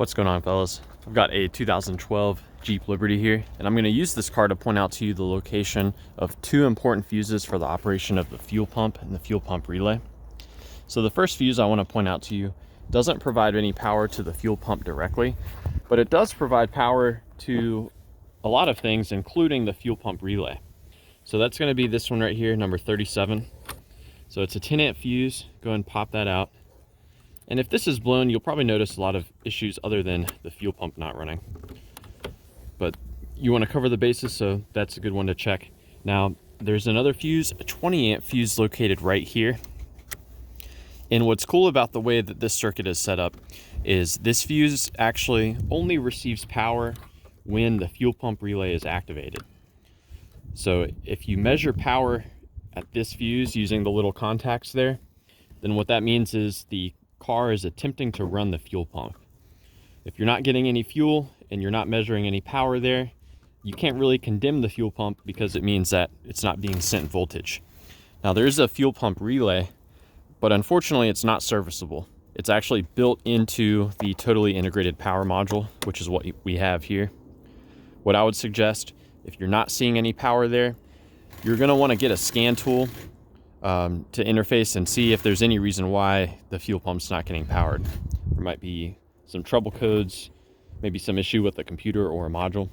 What's going on, fellas? I've got a 2012 Jeep Liberty here, and I'm going to use this car to point out to you the location of two important fuses for the operation of the fuel pump and the fuel pump relay. So the first fuse I want to point out to you doesn't provide any power to the fuel pump directly, but it does provide power to a lot of things, including the fuel pump relay. So that's going to be this one right here, number 37. So it's a 10 amp fuse. Go ahead and pop that out. And if this is blown, you'll probably notice a lot of issues other than the fuel pump not running. But you want to cover the bases, so that's a good one to check. Now, there's another fuse, a 20 amp fuse located right here. And what's cool about the way that this circuit is set up is this fuse actually only receives power when the fuel pump relay is activated. So if you measure power at this fuse using the little contacts there, then what that means is the car is attempting to run the fuel pump. If you're not getting any fuel and you're not measuring any power there, you can't really condemn the fuel pump because it means that it's not being sent voltage. Now there is a fuel pump relay, but unfortunately it's not serviceable. It's actually built into the totally integrated power module, which is what we have here. What I would suggest, if you're not seeing any power there, you're going to want to get a scan tool to interface and see if there's any reason why the fuel pump's not getting powered. There might be some trouble codes, maybe some issue with the computer or a module.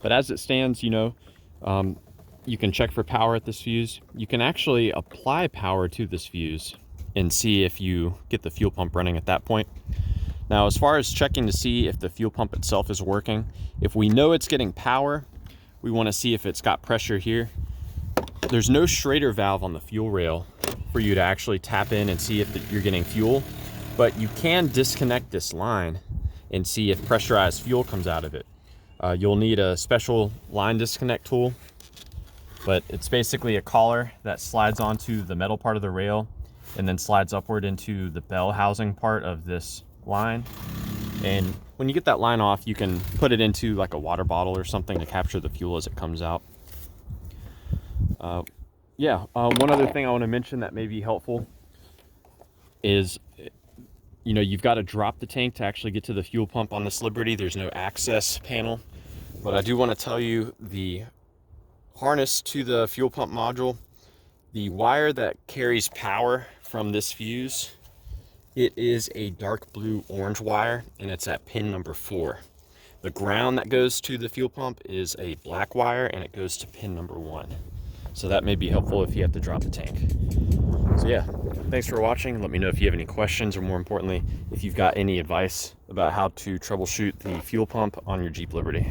But as it stands, you can check for power at this fuse. You can actually apply power to this fuse and see if you get the fuel pump running at that point. Now, as far as checking to see if the fuel pump itself is working, if we know it's getting power, we want to see if it's got pressure here. There's no Schrader valve on the fuel rail for you to actually tap in and see if you're getting fuel, but you can disconnect this line and see if pressurized fuel comes out of it. You'll need a special line disconnect tool, but it's basically a collar that slides onto the metal part of the rail and then slides upward into the bell housing part of this line. And when you get that line off, you can put it into like a water bottle or something to capture the fuel as it comes out. One other thing I want to mention that may be helpful is, you've got to drop the tank to actually get to the fuel pump on this Liberty. There's no access panel, but I do want to tell you the harness to the fuel pump module, the wire that carries power from this fuse, it is a dark blue orange wire, and it's at pin number 4. The ground that goes to the fuel pump is a black wire, and it goes to pin number 1. So that may be helpful if you have to drop the tank. So yeah, thanks for watching. Let me know if you have any questions, or more importantly, if you've got any advice about how to troubleshoot the fuel pump on your Jeep Liberty.